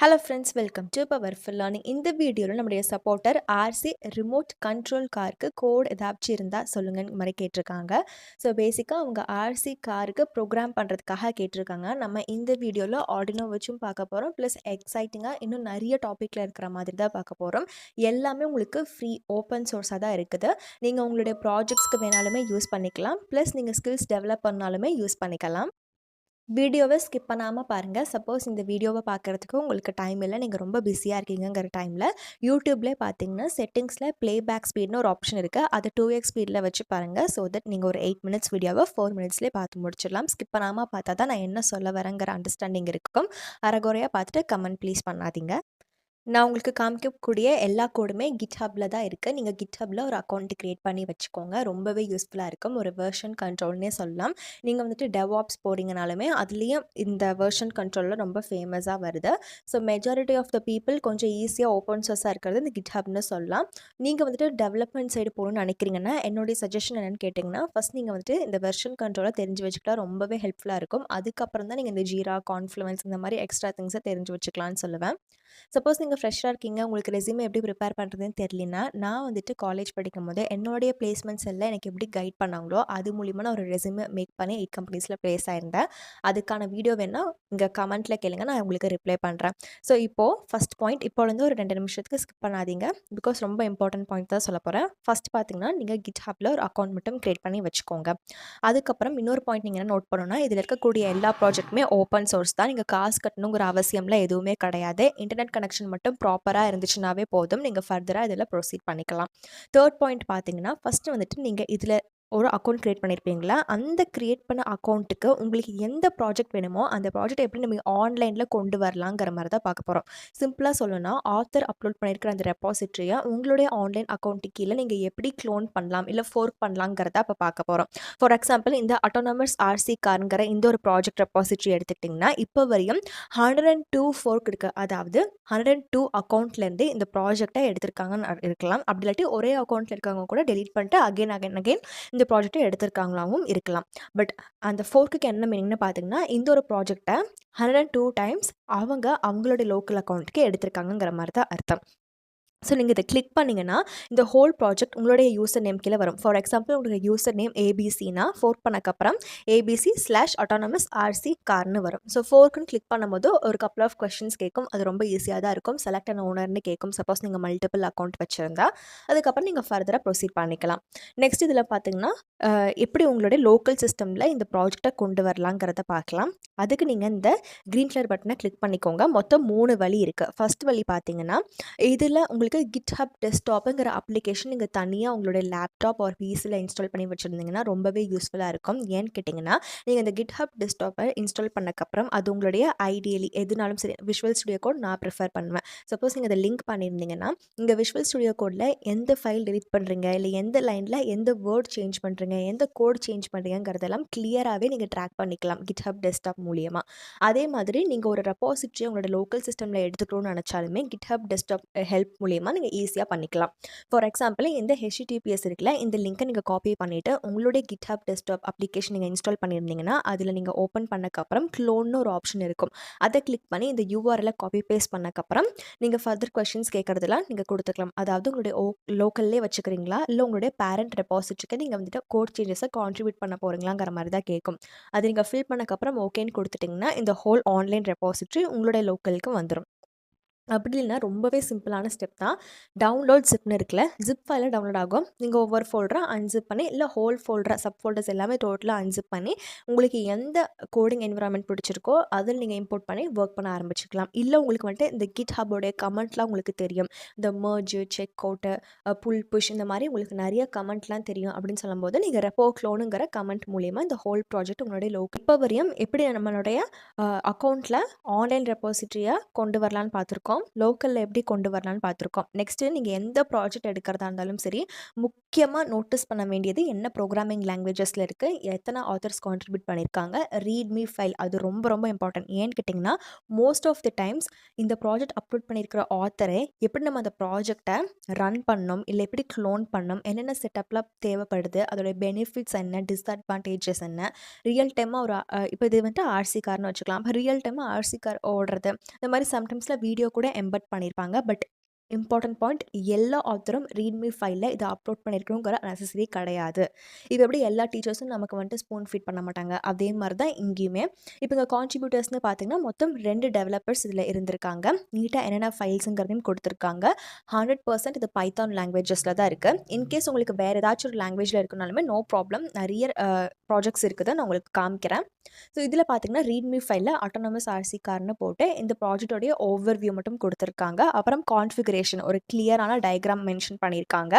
Hello friends, welcome to powerful learning. இந்த வீடியோவில் நம்முடைய சப்போர்ட்டர் ஆர்சி ரிமோட் கண்ட்ரோல் காருக்கு கோட் ஏதாச்சும் இருந்தால் சொல்லுங்கன்னு மாதிரி கேட்டிருக்காங்க. ஸோ பேசிக்காக அவங்க ஆர்சி காருக்கு ப்ரோக்ராம் பண்ணுறதுக்காக கேட்டிருக்காங்க. நம்ம இந்த வீடியோவில் ஆர்டினோ வச்சும் பார்க்க போகிறோம், ப்ளஸ் எக்ஸைட்டிங்காக இன்னும் நிறைய டாப்பிக்கில் இருக்கிற மாதிரி தான் பார்க்க போகிறோம். எல்லாமே உங்களுக்கு ஃப்ரீ ஓப்பன் சோர்ஸாக தான் இருக்குது. நீங்கள் உங்களுடைய ப்ராஜெக்ட்ஸ்க்கு வேணாலுமே யூஸ் பண்ணிக்கலாம், ப்ளஸ் நீங்கள் ஸ்கில்ஸ் டெவலப் பண்ணாலுமே யூஸ் பண்ணிக்கலாம். வீடியோவை ஸ்கிப் பண்ணாமல் பாருங்கள். சப்போஸ் இந்த வீடியோவை பார்க்குறதுக்கு உங்களுக்கு டைம் இல்லை, நீங்கள் ரொம்ப பிஸியாக இருக்கீங்கிற டைமில் யூடியூப்லேயே பார்த்தீங்கன்னா செட்டிங்ஸில் ப்ளேபேக் ஸ்பீட்னு ஒரு ஆப்ஷன் இருக்குது. அதை 2x ஸ்பீடில் வச்சு பாருங்கள். ஸோ தட் நீங்கள் ஒரு 8 மினிட்ஸ் வீடியோவை 4 மினிட்ஸ்லேயே பார்த்து முடிச்சிடலாம். ஸ்கிப் பண்ணாமல் பார்த்தா தான் நான் என்ன சொல்ல வரேங்கிற அண்டர்ஸ்டாண்டிங் இருக்கும். அரைகுறையாக பார்த்துட்டு கமெண்ட் ப்ளீஸ் பண்ணாதீங்க. நான் உங்களுக்கு காமிக்கக்கூடிய எல்லா கோடுமே GitHubல தான் இருக்குது. நீங்கள் GitHubல ஒரு அக்கௌண்ட் க்ரியேட் பண்ணி வச்சுக்கோங்க. ரொம்பவே யூஸ்ஃபுல்லாக இருக்கும். ஒரு வெர்ஷன் கண்ட்ரோல்னே சொல்லலாம். நீங்கள் வந்துட்டு DevOps போகிறீங்கனாலுமே அதுலேயும் இந்த வெர்ஷன் கண்ட்ரோலில் ரொம்ப ஃபேமஸாக வருது. So majority of the people கொஞ்சம் ஈஸியாக ஓப்பன் சோர்ஸாக இருக்கிறது இந்த GitHubன்னு சொல்லலாம். நீங்கள் வந்துட்டு டெவலப்மெண்ட் சைடு போகணும்னு நினைக்கிறீங்கன்னா என்னுடைய சஜஷன் என்னென்னு கேட்டிங்கன்னா, ஃபஸ்ட் நீங்கள் வந்துட்டு இந்த வெர்ஷன் கண்ட்ரோலை தெரிஞ்சு வச்சுக்கிட்டா ரொம்பவே ஹெல்ப்ஃபுல்லாக இருக்கும். அதுக்கப்புறம் தான் நீங்கள் இந்த ஜீரா, கான்ஃப்ளூவன்ஸ் இந்த மாதிரி எக்ஸ்ட்ரா திங்ஸை தெரிஞ்சு வச்சுக்கலான்னு சொல்லுவேன். சப்போஸ் நீங்கள் ஃப்ரெஷ்ஷாக இருக்கீங்க, உங்களுக்கு ரெஸ்யூமே எப்படி ப்ரிப்பேர் பண்ணுறதுன்னு தெரியலனா, நான் வந்துட்டு காலேஜ் படிக்கும்போது என்னுடைய பிளேஸ்மெண்ட்ஸ் எல்லாம் எனக்கு எப்படி கைட் பண்ணாங்களோ அது மூலிமா நான் ஒரு ரெஸ்யூமே மேக் பண்ணி 8 கம்பெனிஸில் ப்ளேஸ் ஆயிருந்தேன். அதுக்கான வீடியோ வேணால் இங்கே கமெண்ட்டில் கேளுங்க, நான் உங்களுக்கு ரிப்ளை பண்ணுறேன். ஸோ இப்போது ஃபஸ்ட் பாயிண்ட் இப்போலேருந்து ஒரு 2 நிமிஷத்துக்கு ஸ்கிப் பண்ணாதீங்க, பிகாஸ் ரொம்ப இம்பார்ட்டன்ட் பாயிண்ட் தான் சொல்ல போகிறேன். ஃபஸ்ட் பார்த்தீங்கன்னா நீங்கள் GitHubல ஒரு அக்கௌண்ட் மட்டும் க்ரியேட் பண்ணி வச்சுக்கோங்க. அதுக்கப்புறம் இன்னொரு பாயிண்ட் நீங்கள் என்ன நோட் பண்ணணும்னா, இதில் இருக்கக்கூடிய எல்லா ப்ராஜெக்ட்டுமே ஓப்பன் சோர்ஸ் தான். நீங்கள் காசு கட்டணுங்கிற அவசியம்லாம் எதுவுமே கிடையாது. இன்டர்நெட் கனெக்ஷன் மட்டும் ப்ராப்பராக இருந்துச்சுனாவே போதும். நீங்கள் ஃபர்தராக இதில் ப்ரொசீட் பண்ணிக்கலாம். தேர்ட் பாயிண்ட் பார்த்தீங்கன்னா, ஃபஸ்ட்டு வந்துட்டு நீங்கள் இதில் ஒரு அக்கௌண்ட் க்ரியேட் பண்ணியிருப்பீங்களா, அந்த க்ரியேட் பண்ண அக்கௌண்ட்டுக்கு உங்களுக்கு எந்த ப்ராஜெக்ட் வேணுமோ அந்த ப்ராஜெக்ட் எப்படி நம்ம ஆன்லைனில் கொண்டு வரலாங்கிற மாதிரி தான் பார்க்க போகிறோம். சிம்பிளாக சொல்லணும்னா, ஆத்தர் அப்லோட் பண்ணியிருக்கிற அந்த ரெப்பாசிட்டரியை உங்களுடைய ஆன்லைன் அக்கௌண்ட்டுக்கு கீழே நீங்கள் எப்படி க்ளோன் பண்ணலாம், இல்லை ஃபோர்க் பண்ணலாங்கிறத இப்போ பார்க்க போகிறோம். ஃபார் எக்ஸாம்பிள், இந்த அட்டானமஸ் ஆர்சி காருங்கிற இந்த ஒரு ப்ராஜெக்ட் ரெப்பாசிட்டரி எடுத்துக்கிட்டிங்கன்னா, இப்போ வரையும் 102 ஃபோர்க் இருக்குது. அதாவது 102 அக்கௌண்ட்லேருந்து இந்த ப்ராஜெக்டை எடுத்திருக்காங்கன்னு இருக்கலாம். அப்படி இல்லாட்டி ஒரே அக்கௌண்ட்டில் இருக்கவங்க கூட டெலீட் பண்ணிட்டு அகெயின் இந்த ப்ராஜெக்டை எடுத்திருக்காங்களாவும் இருக்கலாம். பட் அந்த ஃபோர்க்குக்கு என்ன மீனிங்னு பார்த்தீங்கன்னா, இந்த ஒரு ப்ராஜெக்டை 102 டைம்ஸ் அவங்களுடைய லோக்கல் அக்கௌண்ட்டுக்கு எடுத்திருக்காங்கிற மாதிரி தான் அர்த்தம். ஸோ நீங்கள் இதை கிளிக் பண்ணிங்கன்னா இந்த ஹோல் ப்ராஜெக்ட் உங்களுடைய யூசர் நேம் கீழே வரும். ஃபார் எக்ஸாம்பிள், உங்களுக்கு யூசர் நேம் ஏபிசினா ஃபோர்க் பண்ணக்கப்புறம் ABC/AutonomoursRC கார்னு வரும். ஸோ ஃபோர்க்குன்னு கிளிக் பண்ணும்போது ஒரு கப்பல் ஆஃப் கொஸ்டின்ஸ் கேட்கும். அது ரொம்ப ஈஸியாக தான் இருக்கும். செலக்ட் அண்ட் ஓனர்னு கேட்கும். சப்போஸ் நீங்கள் மல்டிபிள் அக்கௌண்ட் வச்சுருந்தா அதுக்கப்புறம் நீங்கள் ஃபர்தராக ப்ரொசீட் பண்ணிக்கலாம். நெக்ஸ்ட் இதில் பார்த்தீங்கன்னா, எப்படி உங்களுடைய லோக்கல் சிஸ்டமில் இந்த ப்ராஜெக்டை கொண்டு வரலாங்கிறத பார்க்கலாம். அதுக்கு நீங்கள் இந்த க்ரீன் கலர் பட்டனை கிளிக் பண்ணிக்கோங்க. மொத்தம் 3 வழி இருக்குது. ஃபர்ஸ்ட் வழி பார்த்தீங்கன்னா, இதில் உங்களுக்கு GitHub டெஸ்க்டாப்புங்கிற அப்ளிகேஷன் நீங்கள் தனியாக உங்களுடைய லேப்டாப் ஒரு பிசியில் இன்ஸ்டால் பண்ணி வச்சுருந்தீங்கன்னா ரொம்பவே யூஸ்ஃபுல்லாக இருக்கும். ஏன்னு கேட்டிங்கன்னா, நீங்கள் இந்த GitHub டெஸ்க்டாப்பை இன்ஸ்டால் பண்ணக்கப்புறம் அது உங்களுடைய ஐடியலி எதுனாலும் சரி, விஷுவல் ஸ்டுடியோ கோட் நான் ப்ரிஃபர் பண்ணுவேன். சப்போஸ் நீங்கள் அதை லிங்க் பண்ணியிருந்தீங்கன்னா, இங்கே விஷுவல் ஸ்டுடியோ கோடில் எந்த ஃபைல் டெலிட் பண்ணுறீங்க, இல்லை எந்த லைனில் எந்த வேர்ட் சேஞ்ச் பண்ணுறீங்க, எந்த கோட் சேஞ்ச் பண்ணுறீங்கிறதெல்லாம் கிளியராகவே நீங்கள் ட்ராக் பண்ணிக்கலாம் GitHub டெஸ்க்டாப் மூலியமாக. அதே மாதிரி நீங்கள் ஒரு ரெப்பாசிட்டரி உங்களோட லோக்கல் சிஸ்டமில் எடுத்துக்கணும்னு நினச்சாலுமே GitHub டெஸ்க்டாப் ஹெல்ப் மூலியமாக நீங்கள் ஈஸியாக பண்ணிக்கலாம். ஃபார் எக்ஸாம்பிள், இந்த HTTPS இருக்குல்ல, இந்த லிங்கை நீங்கள் காப்பி பண்ணிவிட்டு உங்களுடைய GitHub டெஸ்க்டாப் அப்ளிகேஷன் நீங்கள் இன்ஸ்டால் பண்ணியிருந்தீங்கன்னா அதில் நீங்கள் ஓப்பன் பண்ணக்கப்புறம் க்ளோன்னு ஒரு ஆப்ஷன் இருக்கும். அதை கிளிக் பண்ணி இந்த URL காப்பி பேஸ்ட் பண்ணக்கப்புறம் நீங்கள் ஃபர்தர் கொஸ்டின்ஸ் கேட்குறதுலாம் நீங்கள் கொடுத்துக்கலாம். அதாவது உங்களுடைய லோக்கல்லே வச்சுக்கிறீங்களா, இல்லை உங்களுடைய பேரண்ட் ரெப்பாசிட்டரிக்கு நீங்கள் வந்துட்டு கோட் சேஞ்சஸை கான்ட்ரிபியூட் பண்ண போகிறீங்களாங்கிற மாதிரி தான் கேட்கும். அது நீங்கள் ஃபில் பண்ணக்கப்புறம் ஓகேன்னு கொடுத்துட்டிங்கன்னா இந்த ஹோல் ஆன்லைன் ரெப்பாசிட்டரி உங்களுடைய லோக்கலுக்கு வந்துடும். அப்படி இல்லைனா ரொம்பவே சிம்பிளான ஸ்டெப் தான். டவுன்லோட் ஜிப்னு இருக்குல்ல, ஜிப் ஃபைலில் டவுன்லோட் ஆகும். நீங்கள் ஒவ்வொரு ஃபோல்டராக அன்சிப் பண்ணி, இல்லை ஹோல் ஃபோல்டராக சப் ஃபோல்டர்ஸ் எல்லாமே டோட்டலாக அன்சிப் பண்ணி உங்களுக்கு எந்த கோடிங் என்விரான்மெண்ட் பிடிச்சிருக்கோ அதில் நீங்கள் இம்போர்ட் பண்ணி ஒர்க் பண்ண ஆரம்பிச்சிக்கலாம். இல்லை உங்களுக்கு வந்துட்டு இந்த GitHubோடைய கமெண்ட்லாம் உங்களுக்கு தெரியும், இந்த மர்ஜ், செக் அவுட்டு, புல் புஷ் இந்த மாதிரி உங்களுக்கு நிறைய கமெண்ட்லாம் தெரியும் அப்படின்னு சொல்லும்போது நீங்கள் ரெப்போ க்ளோனுங்கிற கமெண்ட் மூலியமாக இந்த ஹோல் ப்ராஜெக்ட் உங்களுடைய லோக்கல் இப்போ வரையும் எப்படி நம்மளுடைய அக்கௌண்ட்டில் ஆன்லைன் ரெப்பாசிட்டரியாக கொண்டு வரலான்னு பார்த்துருக்கோம். பார்த்துருக்கோம். லோக்கல்ல எப்படி கொண்டு வரலான்னு பார்த்துருக்கோம். நெக்ஸ்ட்டு நீங்கள் எந்த ப்ராஜெக்ட் எடுக்கிறதா இருந்தாலும் சரி, முக்கியமா நோட்டீஸ் பண்ண வேண்டியது என்ன ப்ரோகிராமிங் லாங்குவேஜஸ்ல இருக்கு, எத்தனை ஆத்தர்ஸ் கான்ட்ரிபியூட் பண்ணியிருக்காங்க, ரீட்மீ ஃபைல் அது ரொம்ப ரொம்ப இம்பார்ட்டன்ட். ஏன்னு கேட்டிங்கன்னா, மோஸ்ட் ஆஃப் தி டைம்ஸ் இந்த ப்ராஜெக்ட் அப்லோட் பண்ணியிருக்கிற ஆத்தரே எப்படி நம்ம அந்த ப்ராஜெக்ட்டை ரன் பண்ணணும், இல்லை எப்படி க்ளோன் பண்ணணும், என்னென்ன செட்டப்லாம் தேவைப்படுது, அதோட பெனிஃபிட்ஸ் என்ன, டிஸ்அட்வான்டேஜஸ் என்ன, ரியல் டைமாக ஒரு இப்போ இது வந்துட்டு ஆர்சி கார்னு வச்சுக்கலாம். ரியல் டைமாக ஆர்சி கார் ஓடுறது இந்த மாதிரி சம்டைம்ஸில் வீடியோ கூட எம்பெட் பண்ணியிருப்பாங்க. பட் இம்பார்ட்டன்ட் பாயிண்ட், எல்லா ஆத்தரும் ரீட்மீ ஃபைலில் இதை அப்லோட் பண்ணியிருக்கணுங்கிற நெசசரி கிடையாது. இது எப்படி எல்லா டீச்சர்ஸும் நமக்கு வந்துட்டு ஸ்பூன் ஃபீட் பண்ண மாட்டாங்க. அதே மாதிரி தான் இங்கேயுமே. இப்போ இங்கே கான்ட்ரிபியூட்டர்ஸ்னு பார்த்தீங்கன்னா மொத்தம் 2 டெவலப்பர்ஸ் இதில் இருந்திருக்காங்க. நீட்டாக என்னென்ன ஃபைல்ஸுங்கிறதையும் கொடுத்துருக்காங்க. 100% இது பைத்தான் லாங்குவேஜஸில் தான் இருக்குது. இன்கேஸ் உங்களுக்கு வேறு ஏதாச்சும் ஒரு லாங்குவேஜில் இருக்குனாலுமே நோ ப்ராப்ளம். நிறைய ப்ராஜெக்ட்ஸ் இருக்குது, நான் உங்களுக்கு காமிக்கிறேன். ஸோ இதில் பார்த்தீங்கன்னா ரீட்மீ ஃபைலில் ஆட்டோனமஸ் ஆர்சி கார்னு போட்டு இந்த ப்ராஜெக்டோடைய ஓவர்வியூ மட்டும் கொடுத்துருக்காங்க. அப்புறம் கான்ஃபிகரேஷன் ஒரு கிளியரான டயக்ராம் மென்ஷன் பண்ணியிருக்காங்க.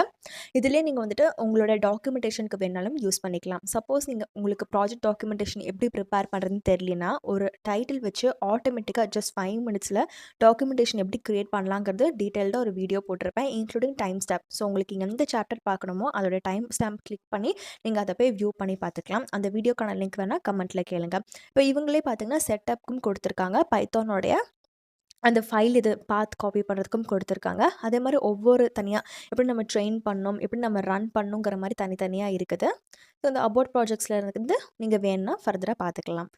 இதிலே நீங்கள் வந்துட்டு உங்களோட டாக்குமெண்டேஷனுக்கு வேணாலும் யூஸ் பண்ணிக்கலாம். சப்போஸ் உங்களுக்கு ப்ராஜெக்ட் டாக்குமெண்டேஷன் எப்படி ப்ரிப்பேர் பண்ணுறதுன்னு தெரியலனா, ஒரு டைட்டில் வச்சு ஆட்டோமேட்டிக்காக ஜஸ்ட் 5 மினிட்ஸில் டாக்குமெண்டேஷன் எப்படி கிரியேட் பண்ணலாங்கிறது டீட்டெயில்டாக ஒரு வீடியோ போட்டிருப்பேன், இன்க்ளூடிங் டைம் ஸ்டாம்ப். ஸோ உங்களுக்கு இங்கே எந்த சாப்டர் பார்க்கணுமோ அதோட டைம் ஸ்டாம்ப் கிளிக் பண்ணி நீங்கள் அதை போய் வியூ பண்ணி பார்த்துக்கலாம். அந்த வீடியோக்கான லிங்க் வேணால் கமெண்ட்டில் கேளுங்க. இப்போ இவங்களே பார்த்தீங்கன்னா செட்டப்புக்கும் கொடுத்துருக்காங்க. பைத்தானோடைய அந்த ஃபைல் இது பாத் காப்பி பண்ணுறதுக்கும் கொடுத்துருக்காங்க. அதே மாதிரி ஒவ்வொரு தனியாக எப்படி நம்ம ட்ரெயின் பண்ணணும், எப்படி நம்ம ரன் பண்ணணுங்கிற மாதிரி தனித்தனியாக இருக்குது. ஸோ இந்த அபவுட் ப்ராஜெக்ட்ஸில் இருந்து நீங்கள் வேணும்னா ஃபர்தராக பார்த்துக்கலாம்.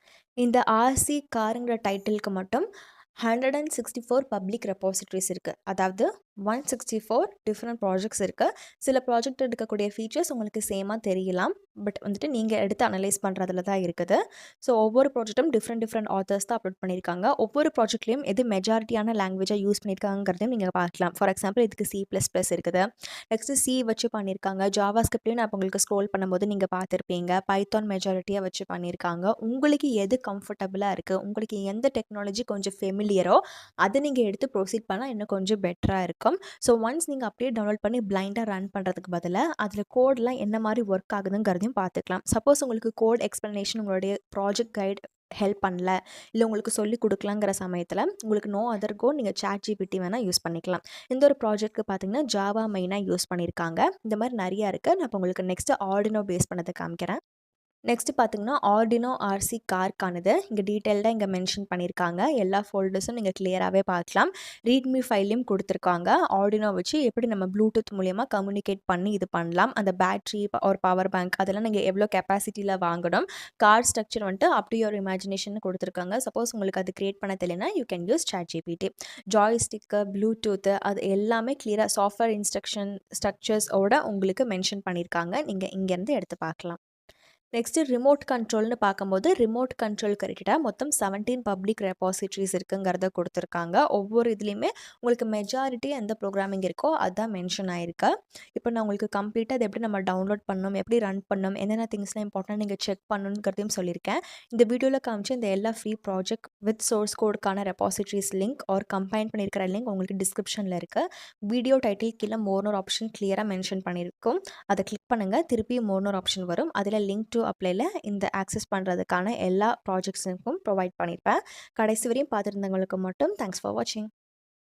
இந்த ஆர்சி காருங்கிற டைட்டிலுக்கு மட்டும் 164 பப்ளிக் ரெபாசிட்டரிஸ் இருக்குது. அதாவது 164 டிஃப்ரெண்ட் ப்ராஜெக்ட்ஸ் இருக்குது. சில ப்ராஜெக்ட் எடுக்கக்கூடிய ஃபீச்சர்ஸ் உங்களுக்கு சேமாக தெரியலாம். பட் வந்துட்டு நீங்கள் எடுத்து அனலைஸ் பண்ணுறதுல தான் இருக்குது. ஸோ ஒவ்வொரு ப்ராஜெக்ட்டும் டிஃப்ரெண்ட் ஆத்தர்ஸ் தான் அப்லோட் பண்ணியிருக்காங்க. ஒவ்வொரு ப்ராஜெக்ட்லேயும் எது மெஜாரிட்டியான லாங்குவேஜாக யூஸ் பண்ணியிருக்காங்கிறதையும் நீங்கள் பார்க்கலாம். ஃபார் எக்ஸாம்பிள் இதுக்கு C++ இருக்குது. நெக்ஸ்ட்டு சி வச்சு பண்ணியிருக்காங்க. ஜாவா ஸ்கிரிப்ட்லேயும் நான் உங்களுக்கு ஸ்க்ரோல் பண்ணும்போது நீங்கள் பார்த்துருப்பீங்க. பைத்தான் மெஜாரிட்டியாக வச்சு பண்ணியிருக்காங்க. உங்களுக்கு எது கம்ஃபர்டபுளாக இருக்குது, உங்களுக்கு எந்த டெக்னாலஜி கொஞ்சம் ஃபெமிலியரோ அதை நீங்கள் எடுத்து ப்ரொசீட் பண்ணால் இன்னும் கொஞ்சம் பெட்டராக இருக்கும். ஸோ ஒன்ஸ் நீங்கள் அப்படியே டவுன்லோட் பண்ணி பிளைண்டாக ரன் பண்ணுறதுக்கு பதிலாக அதில் கோட்லாம் என்ன மாதிரி ஒர்க் ஆகுதுங்கிறதையும் பார்த்துக்கலாம். சப்போஸ் உங்களுக்கு கோட் எக்ஸ்ப்ளனேஷன் உங்களுடைய ப்ராஜெக்ட் கைட் ஹெல்ப் பண்ணல, இல்லை உங்களுக்கு சொல்லிக் கொடுக்கலாங்கிற சமயத்தில் உங்களுக்கு நோ அதர் கோ நீங்கள் ChatGPT வேணால் யூஸ் பண்ணிக்கலாம். இந்த ஒரு ப்ராஜெக்ட்டுக்கு பார்த்தீங்கன்னா ஜாவா மெயினாக யூஸ் பண்ணியிருக்காங்க. இந்த மாதிரி நிறையா இருக்குது. நான் இப்போ உங்களுக்கு நெக்ஸ்ட்டு ஆர்டினோ பேஸ் பண்ணதை காமிக்கிறேன். நெக்ஸ்ட் பார்த்தீங்கன்னா ஆர்டினோ ஆர்சி கார்க்கானது இங்கே டீட்டெயில்டாக இங்கே மென்ஷன் பண்ணியிருக்காங்க. எல்லா ஃபோல்டர்ஸும் நீங்கள் கிளியராகவே பார்க்கலாம். ரீட்மீ ஃபைலையும் கொடுத்துருக்காங்க. ஆர்டினோ வச்சு எப்படி நம்ம ப்ளூடூத் மூலியமாக கம்யூனிகேட் பண்ணி இது பண்ணலாம். அந்த பேட்ரி ஒரு பவர் பேங்க் அதெல்லாம் நீங்கள் எவ்வளோ கெப்பாசிட்டியில் வாங்கணும். கார் ஸ்ட்ரக்சர் வந்துட்டு அப்படி ஒரு இமேஜினேஷன் கொடுத்துருக்காங்க. சப்போஸ் உங்களுக்கு அது கிரியேட் பண்ண தெரியலனா you can use ChatGPT. Joystick, bluetooth அது எல்லாமே கிளியராக சாஃப்ட்வேர் இன்ஸ்ட்ரக்ஷன் ஸ்ட்ரக்சர்ஸோட உங்களுக்கு மென்ஷன் பண்ணியிருக்காங்க. நீங்கள் இங்கேருந்து எடுத்து பார்க்கலாம். நெக்ஸ்ட்டு ரிமோட் கண்ட்ரோல்னு பார்க்கும்போது ரிமோட் கண்ட்ரோல் கரெக்டாக மொத்தம் 17 பப்ளிக் ரெபாசிட்டரிஸ் இருக்குங்கிறத கொடுத்துருக்காங்க. ஒவ்வொரு இதுலேயுமே உங்களுக்கு மெஜாரிட்டி எந்த ப்ரோக்ராமிங் இருக்கோ அதுதான் மென்ஷன் ஆயிருக்கு. இப்போ நான் உங்களுக்கு கம்ப்ளீட்டாக அது எப்படி நம்ம டவுன்லோட் பண்ணணும், எப்படி ரன் பண்ணணும், என்னென்ன திங்ஸ்லாம் இம்பார்ட்டன்ட் நீங்கள் செக் பண்ணணுங்கிறதையும் சொல்லியிருக்கேன். இந்த வீடியோவில் காமிச்சு இந்த எல்லா ஃப்ரீ ப்ராஜெக்ட் வித் சோர்ஸ் கோடுக்கான ரெபாசிட்டரிஸ் லிங்க் ஆர் கம்பைன் பண்ணியிருக்கிற லிங்க் உங்களுக்கு டிஸ்கிரிப்ஷனில் இருக்குது. வீடியோ டைட்டில் கீழே மோர்னோர் ஆப்ஷன் கிளியராக மென்ஷன் பண்ணியிருக்கோம். அதை கிளிக் பண்ணுங்கள். திருப்பி மோர்னோர் ஆப்ஷன் வரும். அதில் லிங்க் டு அப்ளைல இந்த ஆக்சஸ் பண்ணுறதுக்கான எல்லா ப்ராஜெக்ட்ஸுக்கும் ப்ரொவைட் பண்ணியிருப்பேன். கடைசி வரையும் பார்த்துருந்தவங்களுக்கு மட்டும் தேங்க்ஸ் ஃபார் வாட்சிங்.